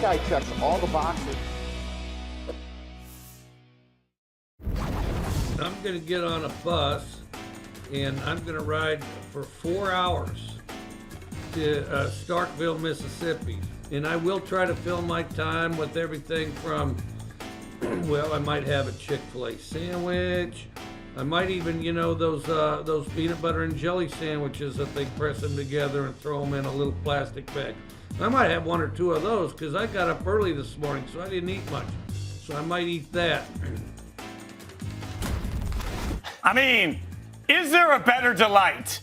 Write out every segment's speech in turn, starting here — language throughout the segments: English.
guy checks all the boxes. I'm going to get on a bus, and I'm going to ride for 4 hours to Starkville, Mississippi. And I will try to fill my time with everything from, well, I might have a Chick-fil-A sandwich. I might even, those peanut butter and jelly sandwiches that they press them together and throw them in a little plastic bag. I might have 1 or 2 of those because I got up early this morning, so I didn't eat much. So I might eat that. I mean, is there a better delight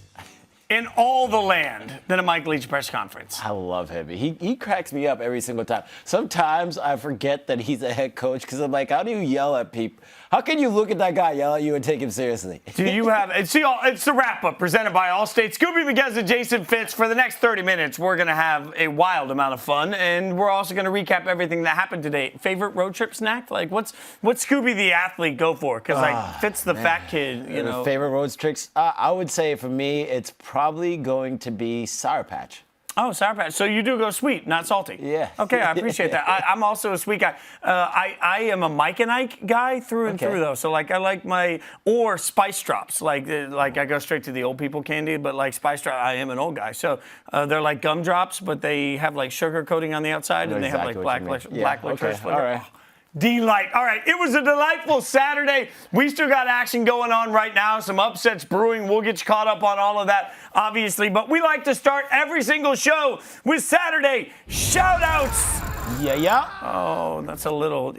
in all the land than a Mike Leach press conference? I love him. He cracks me up every single time. Sometimes I forget that he's a head coach because I'm like, how do you yell at people? How can you look at that guy, yell at you, and take him seriously? Do you have – it's the wrap-up presented by Allstate. Skubie Mageza, Jason Fitz. For the next 30 minutes, we're going to have a wild amount of fun, and we're also going to recap everything that happened today. Favorite road trip snack? Like, what's Skubie the athlete go for? Because, Fitz the fat kid, Favorite road tricks? I would say for me, it's probably going to be Sour Patch. Oh, Sour Patch. So you do go sweet, not salty. Yeah. Okay, I appreciate that. I'm also a sweet guy. I am a Mike and Ike guy through and through, though. So, I like or Spice Drops. Like I go straight to the old people candy, but like Spice Drops, I am an old guy. So they're like gum drops, but they have like sugar coating on the outside, and they have like black licorice flavor. All right. Delight. All right, it was a delightful Saturday. We still got action going on right now, some upsets brewing. We'll get you caught up on all of that, obviously. But we like to start every single show with Saturday Shoutouts. Yeah. Oh, that's a little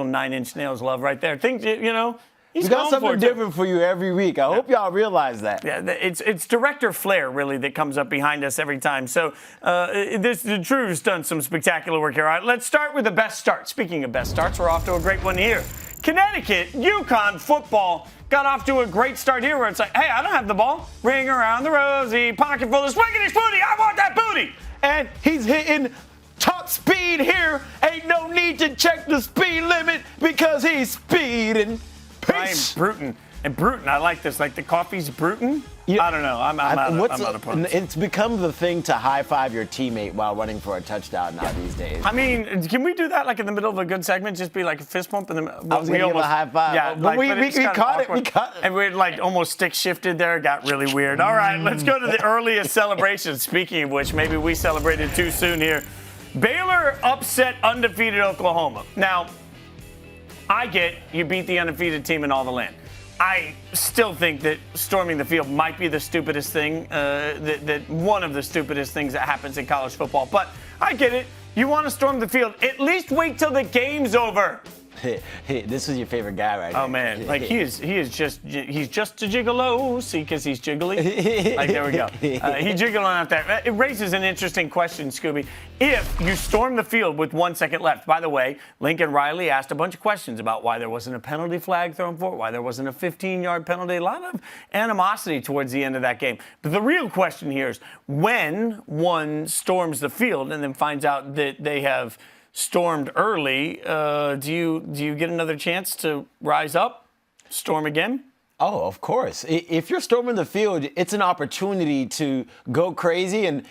9 Inch Nails love right there. Think, We got something different for you every week. I hope y'all realize that. Yeah, it's director flair, really, that comes up behind us every time. So the Drew's done some spectacular work here. All right, let's start with the best start. Speaking of best starts, we're off to a great one here. Connecticut, UConn football got off to a great start here where it's like, hey, I don't have the ball. Ring around the rosy, pocket full of swiggity booty. I want that booty. And he's hitting top speed here. Ain't no need to check the speed limit because he's speeding. Brian Bruton. And Bruton, I like this. Like the coffee's Bruton? Yeah. I don't know. I'm out of points. It's become the thing to high-five your teamate while running for a touchdown now these days. I mean, can we do that like in the middle of a good segment? Just be like a fist bump? I was going to give a high five. Yeah, but we caught it. We caught it. And we like almost stick shifted there. It got really weird. All right, let's go to the earliest celebration. Speaking of which, maybe we celebrated too soon here. Baylor upset undefeated Oklahoma. Now, I get you beat the undefeated team in all the land. I still think that storming the field might be the stupidest thing, that one of the stupidest things that happens in college football. But I get it. You want to storm the field. At least wait till the game's over. This is your favorite guy right here. Oh, man. Like, he's just a gigolo. See, because he's jiggly. Like, there we go. He's jiggling out there. It raises an interesting question, Skubie. If you storm the field with 1 second left, by the way, Lincoln Riley asked a bunch of questions about why there wasn't a penalty flag thrown for it, why there wasn't a 15-yard penalty. A lot of animosity towards the end of that game. But the real question here is when one storms the field and then finds out that they have stormed early, do you get another chance to rise up, storm again? Oh, of course. If you're storming the field, it's an opportunity to go crazy, and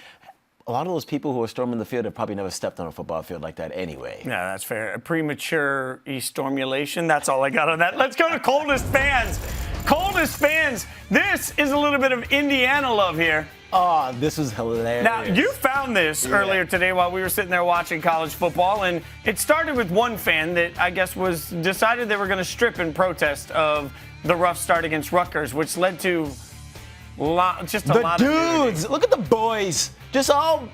a lot of those people who are storming the field have probably never stepped on a football field like that anyway. Yeah, that's fair. A premature stormulation. That's all I got on that. Let's go to coldest fans. Coldest fans. This is a little bit of Indiana love here. Oh, this was hilarious. Now, you found this earlier today while we were sitting there watching college football, and it started with one fan that I guess was decided they were going to strip in protest of the rough start against Rutgers, which led to a lot of dudes. Look at the boys. Just all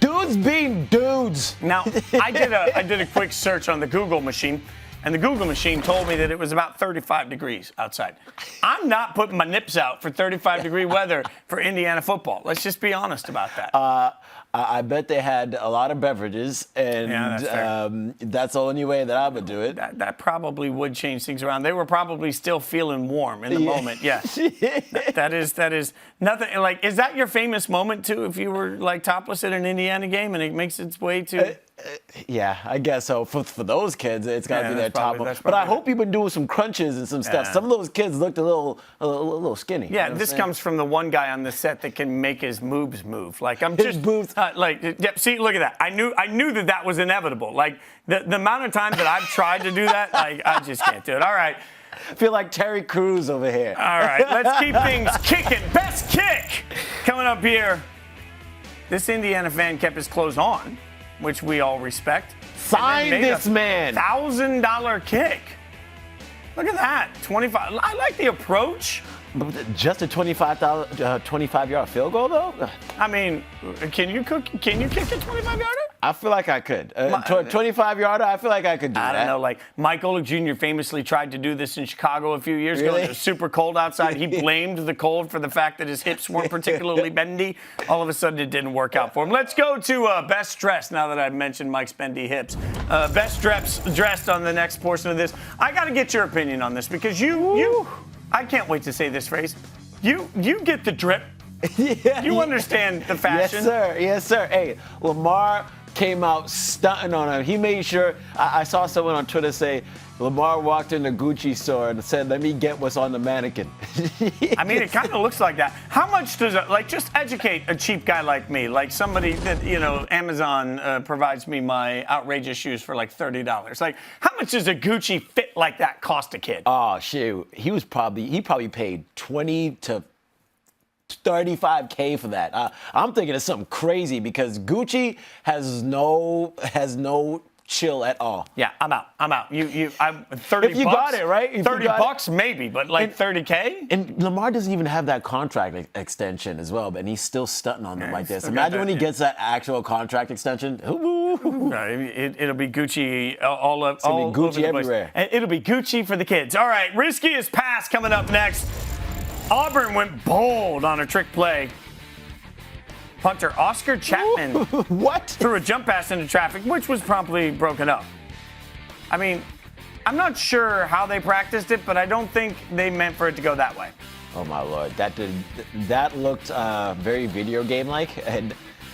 dudes being dudes. Now, I did a quick search on the Google machine. And the Google machine told me that it was about 35 degrees outside. I'm not putting my nips out for 35-degree weather for Indiana football. Let's just be honest about that. I bet they had a lot of beverages, and that's the only way that I would do it. That probably would change things around. They were probably still feeling warm in the moment. Yes. That is nothing. Like, is that your famous moment too? If you were like topless at an Indiana game and it makes its way to Yeah, I guess so. For those kids, it's got to be their top. But I hope you've been doing some crunches and some stuff. Some of those kids looked a little skinny. Yeah, this comes from the one guy on the set that can make his moves move. Like I'm just boobs. See, look at that. I knew that was inevitable. Like the amount of times that I've tried to do that, like I just can't do it. All right. I feel like Terry Crews over here. All right, let's keep things kicking. Best kick coming up here. This Indiana fan kept his clothes on, which we all respect. Sign this man. $1,000 kick. Look at that. 25. I like the approach. Just a 25-yard field goal, though? I mean, can you kick a 25-yarder? I feel like I could. 25-yarder, I feel like I could do that. I don't know. Like, Mike Oleg Jr. famously tried to do this in Chicago a few years ago. It was super cold outside. He blamed the cold for the fact that his hips weren't particularly bendy. All of a sudden, it didn't work out for him. Let's go to best dressed, now that I've mentioned Mike's bendy hips. Best dressed on the next portion of this. I got to get your opinion on this because you I can't wait to say this phrase. You get the drip. You understand the fashion. Yes, sir. Hey, Lamar came out stunting on him. He made sure, I saw someone on Twitter say, Lamar walked in the Gucci store and said, let me get what's on the mannequin. I mean, it kind of looks like that. How much does it, like, just educate a cheap guy like me, like somebody that, Amazon provides me my outrageous shoes for like $30. Like, how much does a Gucci fit like that cost a kid? Oh, shoot. He probably paid 20 to $35K for that. I'm thinking of something crazy because Gucci has no chill at all. Yeah, I'm out. I'm 30 if you bucks, got it, right? If 30 bucks maybe, but like 30K? And Lamar doesn't even have that contract extension as well, but he's still stunting on them like this. Imagine when he gets that actual contract extension. It'll be Gucci all over Gucci the everywhere. Place. It'll be Gucci for the kids. All right, riskiest pass coming up next. Auburn went bold on a trick play. Punter Oscar Chapman threw a jump pass into traffic, which was promptly broken up. I mean, I'm not sure how they practiced it, but I don't think they meant for it to go that way. Oh my Lord, that looked very video game-like.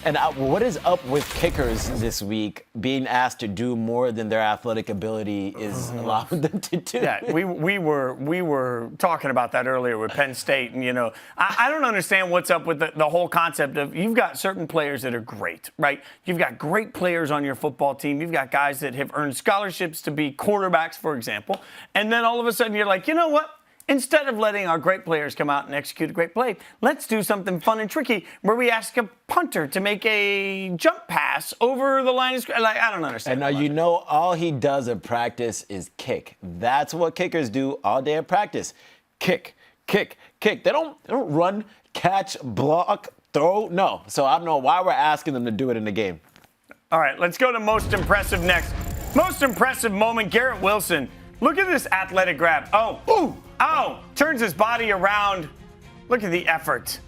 And what is up with kickers this week being asked to do more than their athletic ability is allowing them to do? Yeah, we were talking about that earlier with Penn State, and I don't understand what's up with the whole concept of you've got certain players that are great, right? You've got great players on your football team. You've got guys that have earned scholarships to be quarterbacks, for example, and then all of a sudden you're like, you know what? Instead of letting our great players come out and execute a great play, let's do something fun and tricky where we ask a punter to make a jump pass over the line of scrimmage. Like, I don't understand. And now all he does in practice is kick. That's what kickers do all day in practice. Kick, kick, kick. They don't run, catch, block, throw. No. So I don't know why we're asking them to do it in the game. All right, let's go to most impressive next. Most impressive moment, Garrett Wilson. Look at this athletic grab. Turns his body around. Look at the effort.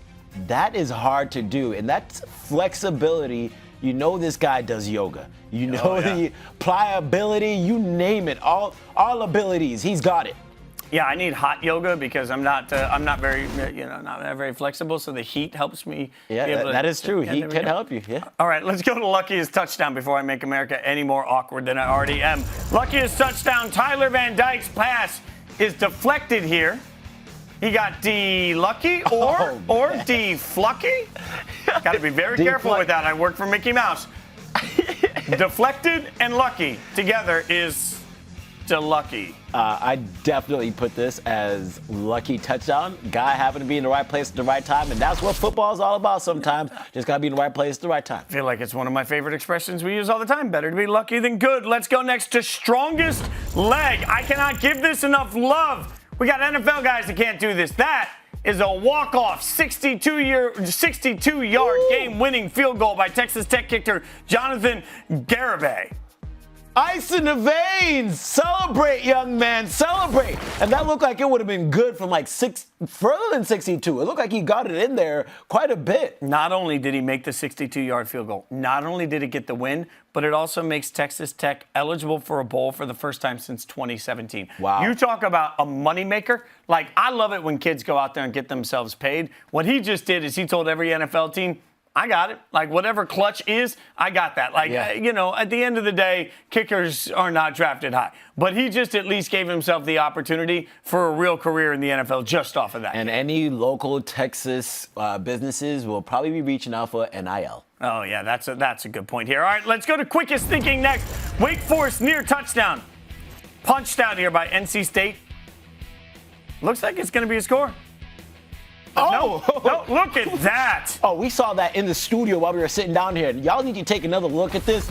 That is hard to do, and that's flexibility. You know this guy does yoga. You know the pliability, you name it. All abilities, he's got it. Yeah, I need hot yoga because I'm not very flexible, so the heat helps me. Yeah, that is true. Heat can help you. Yeah. All right, let's go to luckiest touchdown before I make America any more awkward than I already am. Luckiest touchdown, Tyler Van Dyke's pass is deflected here. He got D-lucky or D-flucky. Got to be very careful with that. I work for Mickey Mouse. Deflected and lucky together is lucky. I definitely put this as lucky touchdown. Guy happened to be in the right place at the right time, and that's what football is all about sometimes. Just got to be in the right place at the right time. I feel like it's one of my favorite expressions we use all the time. Better to be lucky than good. Let's go next to strongest leg. I cannot give this enough love. We got NFL guys that can't do this. That is a walk-off 62-yard game-winning field goal by Texas Tech kicker Jonathan Garibay. Ice in the veins. Celebrate, young man. Celebrate. And that looked like it would have been good from further than 62. It looked like he got it in there quite a bit. Not only did he make the 62-yard field goal, not only did it get the win, but it also makes Texas Tech eligible for a bowl for the first time since 2017. Wow. You talk about a moneymaker. Like, I love it when kids go out there and get themselves paid. What he just did is he told every NFL team, I got it. Like, whatever clutch is, I got that. Like, you know, at the end of the day, kickers are not drafted high. But he just at least gave himself the opportunity for a real career in the NFL just off of that. And any local Texas businesses will probably be reaching out for NIL. Oh, yeah, that's a good point here. All right, let's go to quickest thinking next. Wake Forest near touchdown. Punched out here by NC State. Looks like it's going to be a score. Oh! No, look at that. Oh, we saw that in the studio while we were sitting down here. Y'all need to take another look at this.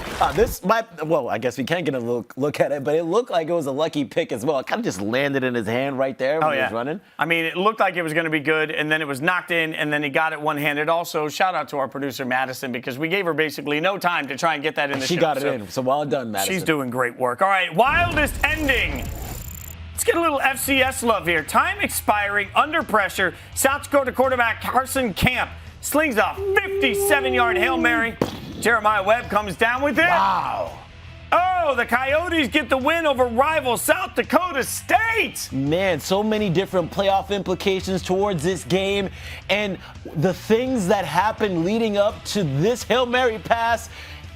Well, I guess we can't get a look at it, but it looked like it was a lucky pick as well. It kind of just landed in his hand right there when he was running. I mean, it looked like it was going to be good, and then it was knocked in, and then he got it one-handed. Also, shout out to our producer, Madison, because we gave her basically no time to try and get that in the show. She got it in, so well done, Madison. She's doing great work. All right, wildest ending. Let's get a little FCS love here. Time expiring, under pressure. South Dakota quarterback Carson Camp slings a 57-yard Hail Mary. Jeremiah Webb comes down with it. Wow. Oh, the Coyotes get the win over rival South Dakota State. Man, so many different playoff implications towards this game. And the things that happened leading up to this Hail Mary pass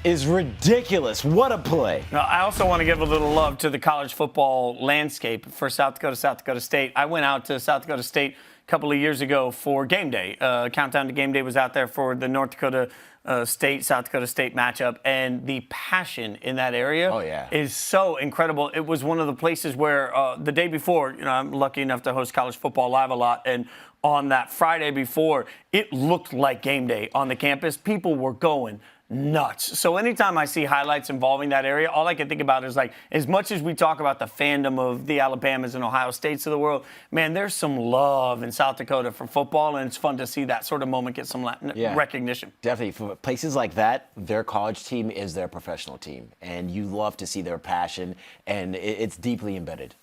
is ridiculous. What a play. Now, I also want to give a little love to the college football landscape for South Dakota State. I went out to South Dakota State a couple of years ago for game day. Countdown to Game Day was out there for the North Dakota South Dakota State matchup, and the passion in that area is so incredible. It was one of the places where the day before, you know, I'm lucky enough to host college football live a lot, and on that Friday before, it looked like game day on the campus. People were going nuts. So anytime I see highlights involving that area, all I can think about is, like, as much as we talk about the fandom of the Alabamas and Ohio States of the world, man, there's some love in South Dakota for football, and it's fun to see that sort of moment get some recognition. Definitely. For places like that, their college team is their professional team, and you love to see their passion, and it's deeply embedded.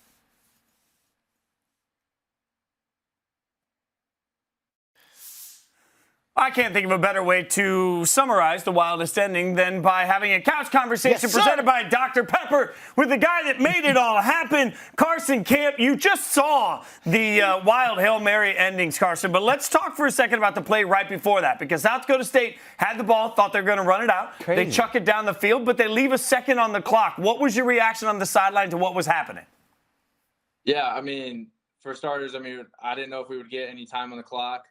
I can't think of a better way to summarize the wildest ending than by having a couch conversation presented by Dr. Pepper with the guy that made it all happen, Carson Camp. You just saw the wild Hail Mary endings, Carson, but let's talk for a second about the play right before that, because South Dakota State had the ball, thought they were going to run it out. Crazy. They chuck it down the field, but they leave a second on the clock. What was your reaction on the sideline to what was happening? Yeah, I mean, for starters, I didn't know if we would get any time on the clock.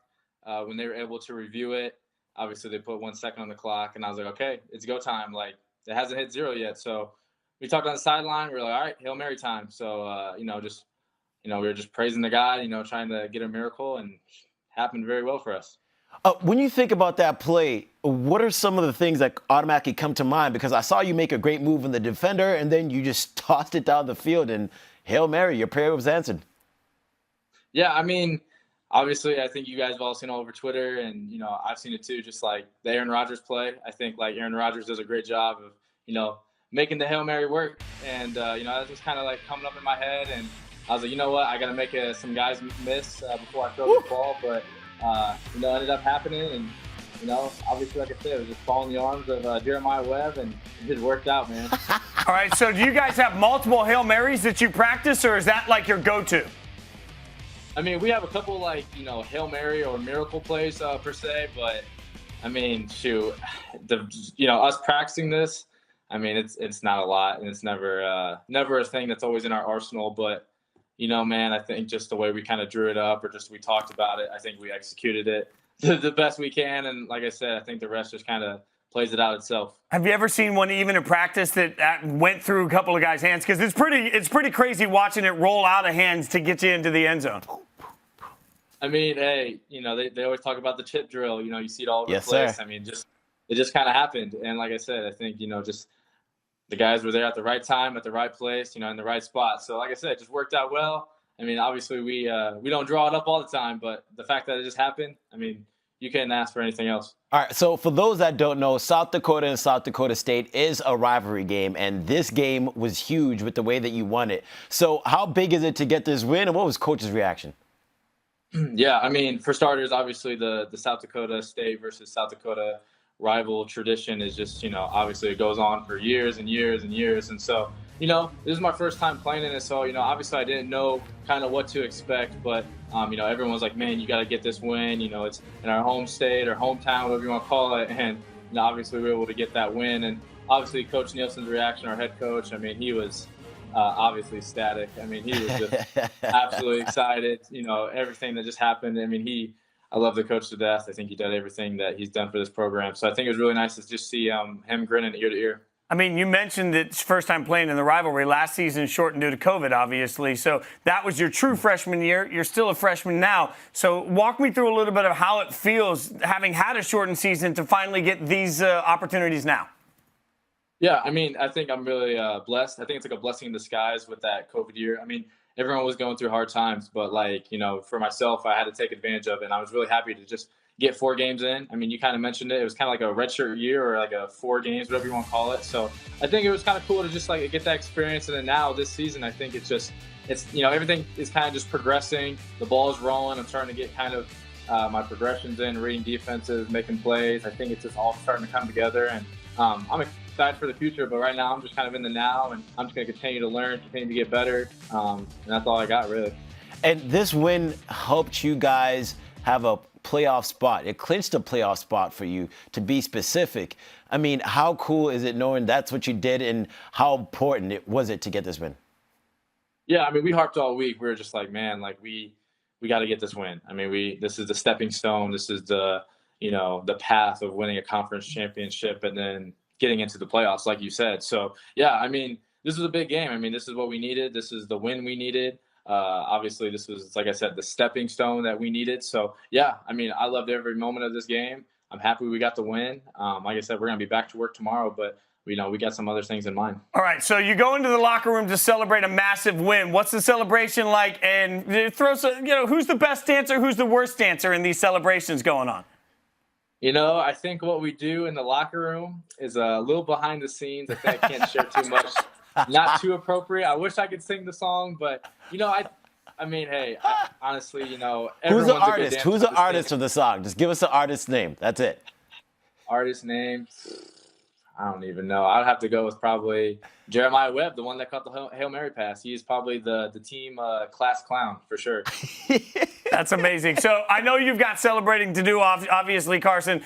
When they were able to review it, obviously they put 1 second on the clock, and I was like, okay, it's go time. Like, it hasn't hit zero yet. So we talked on the sideline. We were like, all right, Hail Mary time. So, we were just praising the guy, trying to get a miracle, and it happened very well for us. When you think about that play, what are some of the things that automatically come to mind? Because I saw you make a great move in the defender, and then you just tossed it down the field, and Hail Mary, your prayer was answered. Yeah, obviously, I think you guys have all seen all over Twitter, and, I've seen it too, just like the Aaron Rodgers play. I think, like, Aaron Rodgers does a great job of, making the Hail Mary work. And, that was just kind of like coming up in my head. And I was like, you know what, I got to make some guys miss before I throw the ball. But, it ended up happening. And, obviously, like I said, it was just falling in the arms of Jeremiah Webb, and it just worked out, man. All right, so do you guys have multiple Hail Marys that you practice, or is that like your go-to? We have a couple, Hail Mary or miracle plays per se, but us practicing this, it's not a lot, and it's never a thing that's always in our arsenal. But, man, I think just the way we kind of drew it up, or just we talked about it, I think we executed it the best we can. And like I said, I think the rest just kind of plays it out itself. Have you ever seen one even in practice that went through a couple of guys' hands? Because it's pretty crazy watching it roll out of hands to get you into the end zone. Hey, they always talk about the chip drill. You see it all over the place. Sir. It just kind of happened. And like I said, I think, just the guys were there at the right time, at the right place, in the right spot. So like I said, it just worked out well. Obviously we don't draw it up all the time, but the fact that it just happened, you couldn't ask for anything else. All right, so for those that don't know, South Dakota and South Dakota State is a rivalry game, and this game was huge with the way that you won it. So how big is it to get this win, and what was Coach's reaction? Yeah, for starters, obviously the South Dakota State versus South Dakota rival tradition is just, obviously it goes on for years and years and years. And so, this is my first time playing in it, so obviously I didn't know kind of what to expect, but everyone was like, man, you got to get this win. It's in our home state or hometown, whatever you want to call it, and obviously we were able to get that win. And obviously Coach Nielsen's reaction, our head coach, he was obviously ecstatic. He was just absolutely excited. Everything that just happened. I love the coach to death. I think he did everything that he's done for this program. So I think it was really nice to just see him grinning ear to ear. You mentioned that it's first time playing in the rivalry. Last season shortened due to COVID, obviously. So that was your true freshman year. You're still a freshman now. So walk me through a little bit of how it feels having had a shortened season to finally get these opportunities now. Yeah, I think I'm really blessed. I think it's like a blessing in disguise with that COVID year. Everyone was going through hard times, but for myself, I had to take advantage of it. And I was really happy to just get 4 games in. You kind of mentioned it. It was kind of like a redshirt year or like a 4 games, whatever you want to call it. So I think it was kind of cool to just get that experience. And then now this season, I think it's everything is kind of just progressing. The ball is rolling. I'm starting to get kind of my progressions in, reading defenses, making plays. I think it's just all starting to come together. And I'm excited for the future, but right now I'm just kind of in the now, and I'm just going to continue to learn, continue to get better. And that's all I got, really. And this win helped you guys have a playoff spot. It clinched a playoff spot for you, to be specific. How cool is it knowing that's what you did, and how important was it to get this win? Yeah, we harped all week. We were just like, man, we got to get this win. This is the stepping stone. This is the path of winning a conference championship and then getting into the playoffs, like you said. So, yeah, this was a big game. This is what we needed. This is the win we needed. Obviously, this was, like I said, the stepping stone that we needed. So, yeah, I loved every moment of this game. I'm happy we got the win. Like I said, we're going to be back to work tomorrow, but we got some other things in mind. All right, so you go into the locker room to celebrate a massive win. What's the celebration like? And who's the best dancer, who's the worst dancer in these celebrations going on? I think what we do in the locker room is a little behind the scenes. I think I can't share too much. Not too appropriate. I wish I could sing the song, but honestly, who's the artist? Who's the artist of the song? Just give us the artist's name. That's it. Artist name? I don't even know. I'd have to go with probably Jeremiah Webb, the one that caught the Hail Mary pass. He's probably the team class clown for sure. That's amazing. So I know you've got celebrating to do, obviously, Carson.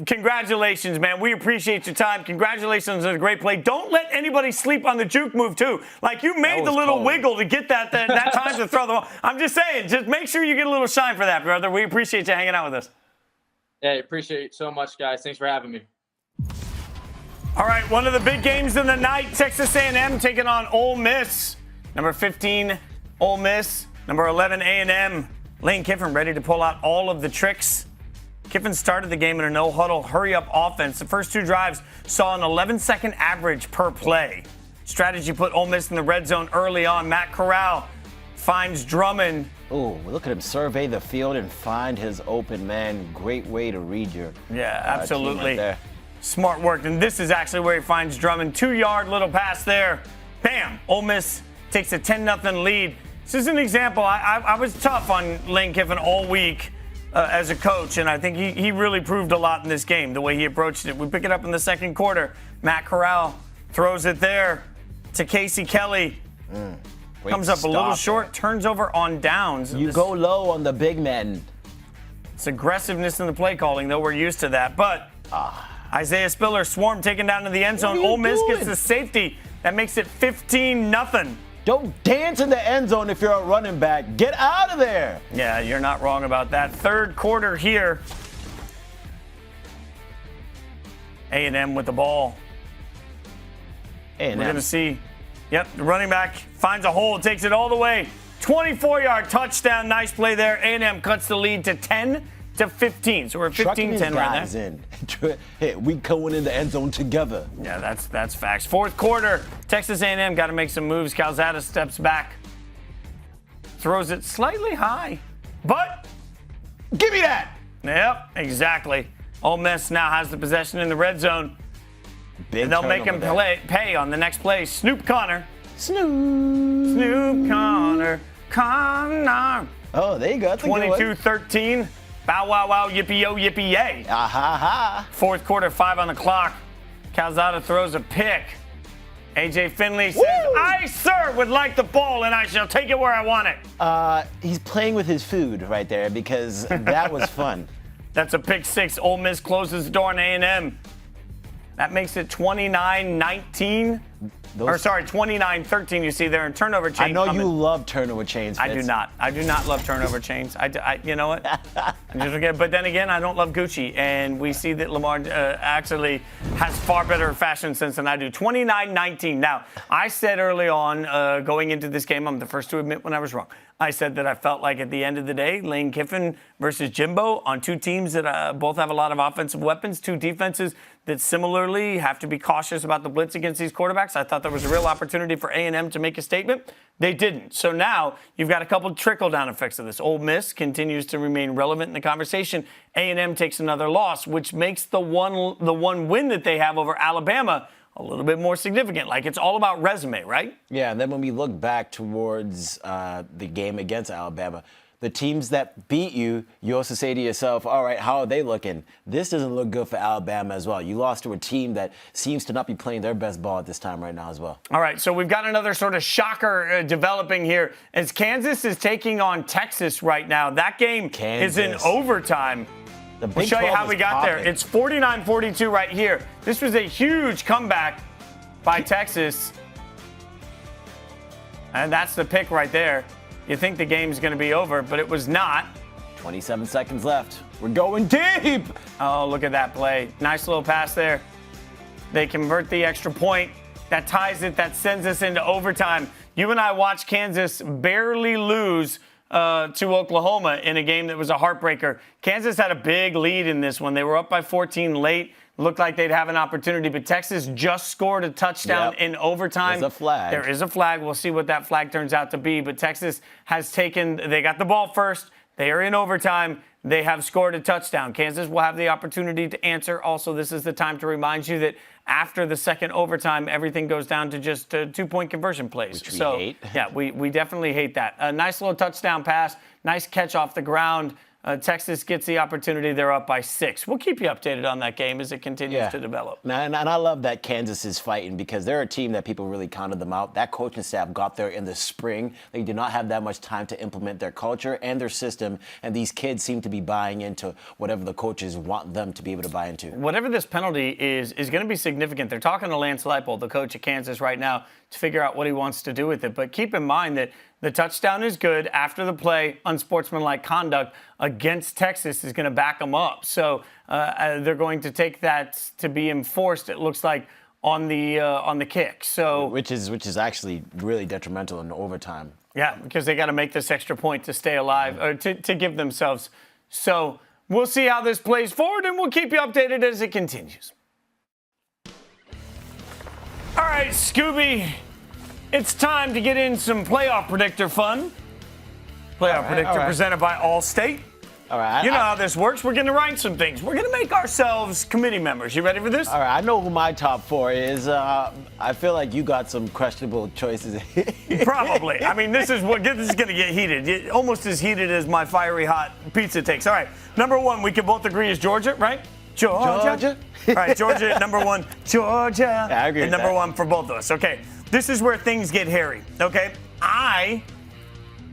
Congratulations, man. We appreciate your time. Congratulations on a great play. Don't let anybody sleep on the juke move, too. You made the little wiggle to get that time to throw the ball. I'm just saying, just make sure you get a little shine for that, brother. We appreciate you hanging out with us. Hey, appreciate it so much, guys. Thanks for having me. All right, one of the big games of the night, Texas A&M taking on Ole Miss. Number 15, Ole Miss. Number 11, A&M. Lane Kiffin ready to pull out all of the tricks. Kiffin started the game in a no-huddle, hurry-up offense. The first 2 drives saw an 11-second average per play. Strategy put Ole Miss in the red zone early on. Matt Corral finds Drummond. Oh, look at him survey the field and find his open man. Great way to read your absolutely. Team right there. Smart work, and this is actually where he finds Drummond. 2-yard little pass there. Bam! Ole Miss takes a 10-0 lead. This is an example. I was tough on Lane Kiffin all week as a coach, and I think he really proved a lot in this game, the way he approached it. We pick it up in the second quarter. Matt Corral throws it there to Casey Kelly. Comes up a little short, turns over on downs. You go low on the big man. It's aggressiveness in the play calling, though. We're used to that. But Isaiah Spiller swarm taken down to the end zone. Ole Miss gets the safety. That makes it 15-0. Don't dance in the end zone if you're a running back. Get out of there. Yeah, you're not wrong about that. Third quarter here. A&M with the ball. A&M. We're going to see. Yep, the running back finds a hole, takes it all the way. 24-yard touchdown. Nice play there. A&M cuts the lead to 10-15. So we're 15-10 right now. Hey, we going in the end zone together. Yeah, that's facts. Fourth quarter, Texas A&M got to make some moves. Calzada steps back, throws it slightly high, but give me that. Yep, exactly. Ole Miss now has the possession in the red zone. Big and they'll make him pay on the next play. Snoop Connor. Snoop Connor. Oh, there you go. 22-13. Bow wow wow yippee yo yippee yay. Ha. Fourth quarter, 5 on the clock. Calzada throws a pick. AJ Finley says, I, sir, would like the ball, and I shall take it where I want it. He's playing with his food right there because that was fun. That's a pick six. Ole Miss closes the door on A&M. That makes it 29-19. Or sorry, 29-13. You see there in turnover chain. I know you love turnover chains, Fitz. I do not. I do not love turnover chains. You know what? But then again, I don't love Gucci, and we see that Lamar actually has far better fashion sense than I do. 29-19. Now, I said early on, going into this game, I'm the first to admit when I was wrong. I said that I felt like at the end of the day, Lane Kiffin versus Jimbo on two teams that both have a lot of offensive weapons, two defenses that similarly have to be cautious about the blitz against these quarterbacks. I thought there was a real opportunity for A&M to make a statement. They didn't. So now you've got a couple trickle-down effects of this. Ole Miss continues to remain relevant in the conversation. A&M takes another loss, which makes the one win that they have over Alabama a little bit more significant. Like, it's all about resume, right? Yeah, and then when we look back towards the game against Alabama, the teams that beat you, you also say to yourself, all right, how are they looking? This doesn't look good for Alabama as well. You lost to a team that seems to not be playing their best ball at this time right now as well. All right, so we've got another sort of shocker developing here as Kansas is taking on Texas right now. That game is in overtime. We'll show you how we got there. It's 49-42 right here. This was a huge comeback by Texas. And that's the pick right there. You think the game's going to be over, but it was not. 27 seconds left. We're going deep. Oh, look at that play. Nice little pass there. They convert the extra point. That ties it. That sends us into overtime. You and I watched Kansas barely lose to Oklahoma in a game that was a heartbreaker. Kansas had a big lead in this one. They were up by 14 late. Looked like they'd have an opportunity, but Texas just scored a touchdown in overtime. There's a flag. There is a flag. We'll see what that flag turns out to be, but Texas has they got the ball first. They are in overtime. They have scored a touchdown. Kansas will have the opportunity to answer. Also, this is the time to remind you that after the second overtime, everything goes down to just 2-point conversion plays. Which we hate. Yeah, we definitely hate that. A nice little touchdown pass, nice catch off the ground. Texas gets the opportunity. They're up by 6. We'll keep you updated on that game as it continues to develop. And I love that Kansas is fighting because they're a team that people really counted them out. That coaching staff got there in the spring. They did not have that much time to implement their culture and their system, and these kids seem to be buying into whatever the coaches want them to be able to buy into. Whatever this penalty is going to be significant. They're talking to Lance Leipold, the coach of Kansas right now, to figure out what he wants to do with it. But keep in mind that the touchdown is good. After the play, unsportsmanlike conduct against Texas is going to back them up. So they're going to take that to be enforced, it looks like, on the kick. So which is actually really detrimental in overtime. Yeah, because they got to make this extra point to stay alive, or to give themselves. So we'll see how this plays forward, and we'll keep you updated as it continues. All right, Skubie. It's time to get in some playoff predictor fun. Playoff predictor presented by Allstate. All right. You know how this works. We're going to write some things. We're going to make ourselves committee members. You ready for this? All right. I know who my top 4 is. I feel like you got some questionable choices. Probably. I mean, this is going to get heated. Almost as heated as my fiery hot pizza takes. All right. Number 1, we can both agree is Georgia, right? Georgia. All right, Georgia at number 1. Georgia. Yeah, I agree with number that. 1 for both of us. Okay. This is where things get hairy, okay? I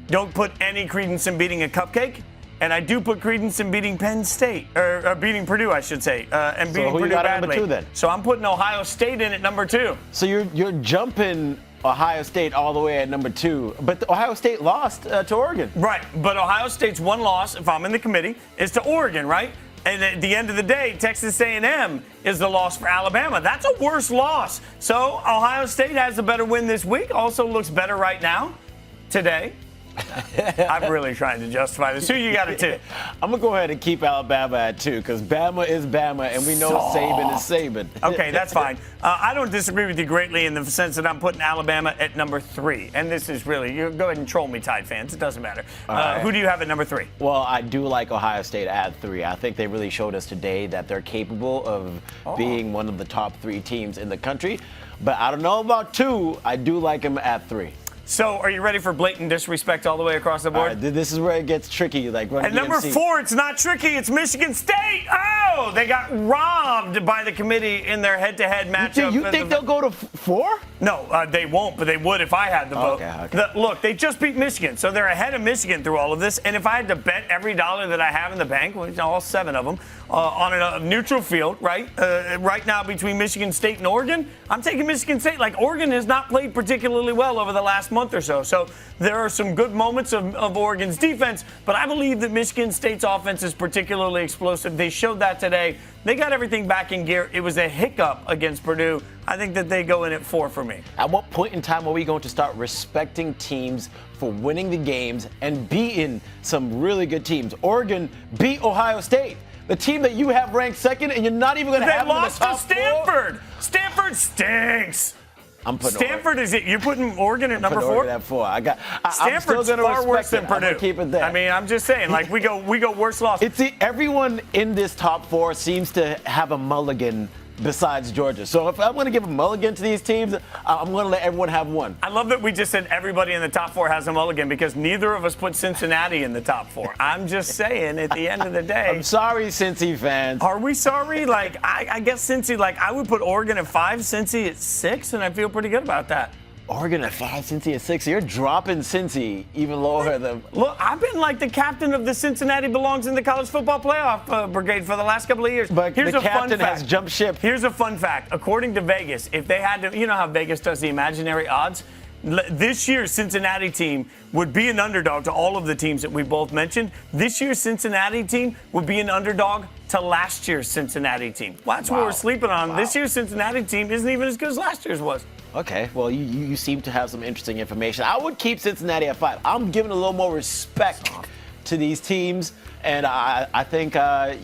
don't put any credence in beating a cupcake, and I do put credence in beating Penn State, or beating Purdue, I should say, and beating who Purdue you got at badly. number 2 then? So I'm putting Ohio State in at number 2. So you're jumping Ohio State all the way at number 2, but Ohio State lost to Oregon. Right, but Ohio State's one loss, if I'm in the committee, is to Oregon, right? And at the end of the day, Texas A&M is the loss for Alabama. That's a worse loss. So Ohio State has a better win this week. Also looks better right now, today. I'm really trying to justify this. Who you got at 2? I'm going to go ahead and keep Alabama at 2 because Bama is Bama, and we know Saban is Saban. Okay, that's fine. I don't disagree with you greatly in the sense that I'm putting Alabama at number 3. And this is really, you go ahead and troll me, Tide fans. It doesn't matter. Right. Who do you have at number 3? Well, I do like Ohio State at 3. I think they really showed us today that they're capable of being one of the top 3 teams in the country. But I don't know about 2. I do like them at 3. So, are you ready for blatant disrespect all the way across the board? This is where it gets tricky. Like At number 4, it's not tricky. It's Michigan State. Oh, they got robbed by the committee in their head-to-head matchup. You think they'll go to 4? No, they won't, but they would if I had the vote. Okay. Look, they just beat Michigan, so they're ahead of Michigan through all of this. And if I had to bet every dollar that I have in the bank, which all 7 of them, on a neutral field, right? Right now between Michigan State and Oregon, I'm taking Michigan State. Like, Oregon has not played particularly well over the last month or so. So there are some good moments of Oregon's defense, but I believe that Michigan State's offense is particularly explosive. They showed that today. They got everything back in gear. It was a hiccup against Purdue. I think that they go in at 4 for me. At what point in time are we going to start respecting teams for winning the games and beating some really good teams? Oregon beat Ohio State, the team that you have ranked 2nd, and you're not even going to have them in the top 4. They lost to Stanford. Stanford stinks. I'm putting Stanford Oregon. is it? You're putting Oregon at number 4? Oregon at 4. Stanford's far worse than Purdue. Keep it there. I mean, I'm just saying, like we go worse loss. Everyone in this top 4 seems to have a mulligan besides Georgia. So if I'm going to give a mulligan to these teams, I'm going to let everyone have one. I love that we just said everybody in the top 4 has a mulligan because neither of us put Cincinnati in the top 4. I'm just saying, at the end of the day. I'm sorry, Cincy fans. Are we sorry? Like, I guess Cincy, I would put Oregon at 5, Cincy at 6, and I feel pretty good about that. Oregon at 5, Cincy at 6. You're dropping Cincy even lower than. Look, I've been like the captain of the Cincinnati belongs in the college football playoff brigade for the last couple of years. But here's the a fun captain fact. has jumped ship. Here's a fun fact. According to Vegas, if they had to, you know how Vegas does the imaginary odds? This year's Cincinnati team would be an underdog to all of the teams that we both mentioned. This year's Cincinnati team would be an underdog to last year's Cincinnati team. Well, that's what we're sleeping on. This year's Cincinnati team isn't even as good as last year's was. Okay, well, you seem to have some interesting information. I would keep Cincinnati at 5. I'm giving a little more respect to these teams, and I think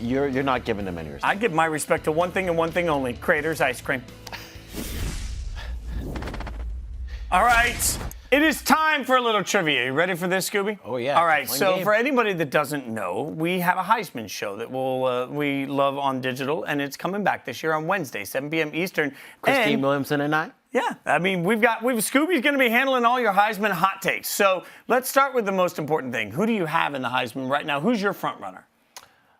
you're not giving them any respect. I give my respect to one thing and one thing only: Crater's ice cream. All right. It is time for a little trivia. You ready for this, Scooby? Oh, yeah. All right. One So game. for anybody that doesn't know, we have a Heisman show that we love on digital, and it's coming back this year on Wednesday, 7 p.m. Eastern. Christine Williamson and I? Yeah, I mean, Scooby's going to be handling all your Heisman hot takes. So let's start with the most important thing. Who do you have in the Heisman right now? Who's your front runner?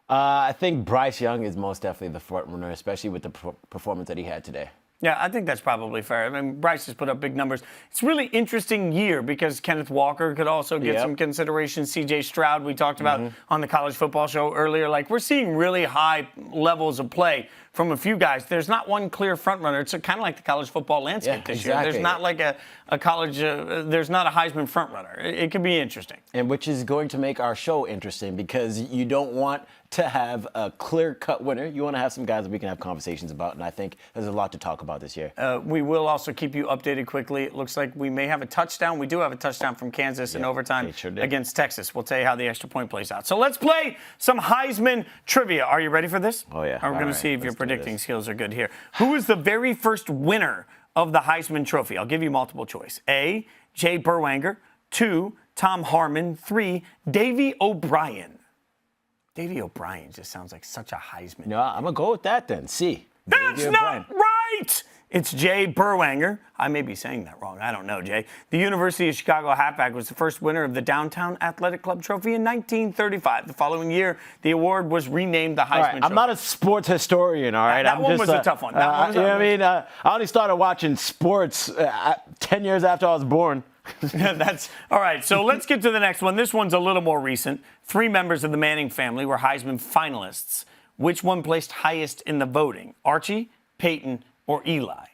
I think Bryce Young is most definitely the front runner, especially with the performance that he had today. Yeah, I think that's probably fair. I mean, Bryce has put up big numbers. It's a really interesting year because Kenneth Walker could also get some consideration. C.J. Stroud, we talked about on the college football show earlier. Like, we're seeing really high levels of play from a few guys. There's not one clear front runner. It's kind of like the college football landscape this year. There's not like a college, there's not a Heisman front runner. It could be interesting. And which is going to make our show interesting because you don't want to have a clear-cut winner. You want to have some guys that we can have conversations about, and I think there's a lot to talk about this year. We will also keep you updated quickly. It looks like we may have a touchdown. We do have a touchdown from Kansas in overtime against Texas. We'll tell you how the extra point plays out. So let's play some Heisman trivia. Are you ready for this? Oh, yeah. We're going to see if your predicting skills are good here. Who is the very first winner of the Heisman Trophy? I'll give you multiple choice. A, Jay Berwanger. 2, Tom Harmon. 3, Davey O'Brien. Davey O'Brien just sounds like such a Heisman. No, I'm going to go with that then. C. That's not right! It's Jay Berwanger. I may be saying that wrong. I don't know, Jay. The University of Chicago halfback was the first winner of the Downtown Athletic Club Trophy in 1935. The following year, the award was renamed the Heisman Trophy. I'm not a sports historian, all right? That one was a tough one. You know what I mean? I only started watching sports 10 years after I was born. That's all right. So let's get to the next one. This one's a little more recent. 3 members of the Manning family were Heisman finalists. Which one placed highest in the voting? Archie, Peyton, or Eli?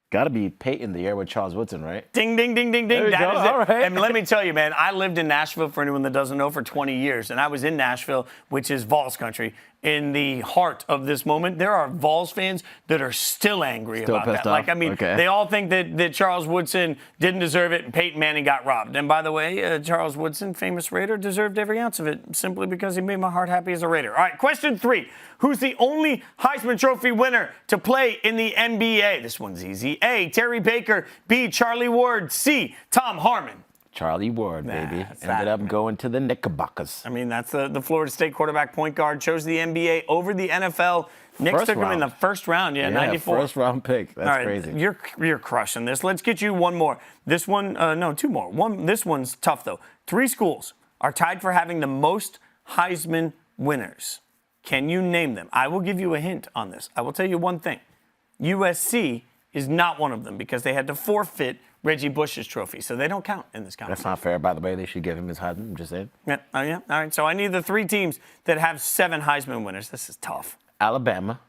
Got to be Peyton the year with Charles Woodson, right? Ding, ding, ding, ding, ding. That is it. All right. And let me tell you, man, I lived in Nashville, for anyone that doesn't know, for 20 years. And I was in Nashville, which is Vols country. In the heart of this moment, there are Vols fans that are still angry about that. Like, I mean, they all think that Charles Woodson didn't deserve it and Peyton Manning got robbed. And by the way, Charles Woodson, famous Raider, deserved every ounce of it simply because he made my heart happy as a Raider. All right, question 3. Who's the only Heisman Trophy winner to play in the NBA? This one's easy. A, Terry Baker. B, Charlie Ward. C, Tom Harmon. Charlie Ward, baby. That's Ended up going to the Knickerbockers. I mean, that's the Florida State quarterback point guard. Chose the NBA over the NFL. Knicks took him in the first round. Yeah, 94. First round pick. That's All right, crazy. You're crushing this. Let's get you one more. This one, no, two more. This one's tough, though. 3 schools are tied for having the most Heisman winners. Can you name them? I will give you a hint on this. I will tell you one thing. USC is not one of them because they had to forfeit Reggie Bush's trophy, so they don't count in this conversation. That's not fair, by the way. They should give him his Heisman. I'm just saying. Yeah. Yeah. All right. So I need the 3 teams that have 7 Heisman winners. This is tough. Alabama,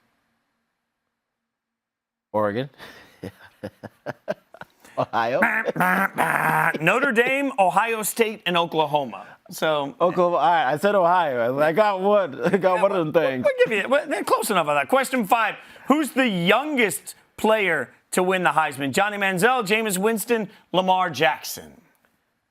Oregon, Ohio, Notre Dame, Ohio State, and Oklahoma. So Oklahoma. All right, I said Ohio. I got one. I got one of them things. We'll give you. They're close enough on that. Question 5: who's the youngest player to win the Heisman? Johnny Manziel, Jameis Winston, Lamar Jackson.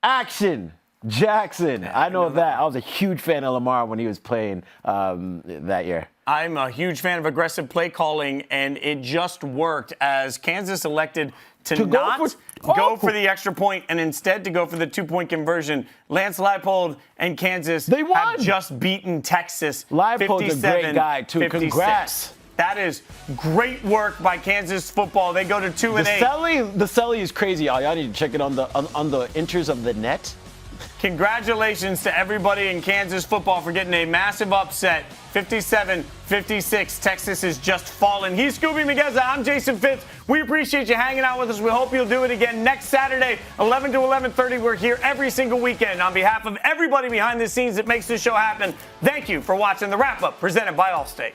Action. Jackson. I know that. I was a huge fan of Lamar when he was playing that year. I'm a huge fan of aggressive play calling, and it just worked as Kansas elected to not go for the extra point and instead to go for the 2-point conversion. Lance Leipold and Kansas have just beaten Texas. Leipold's a great guy, too. 56. Congrats. That is great work by Kansas football. They go to 2-8. The Selly is crazy, y'all. Y'all need to check it on the inches of the net. Congratulations to everybody in Kansas football for getting a massive upset. 57-56. Texas is just fallen. He's Skubie Mageza. I'm Jason Fitz. We appreciate you hanging out with us. We hope you'll do it again next Saturday, 11 to 11:30. We're here every single weekend. On behalf of everybody behind the scenes that makes this show happen, thank you for watching the wrap-up presented by Allstate.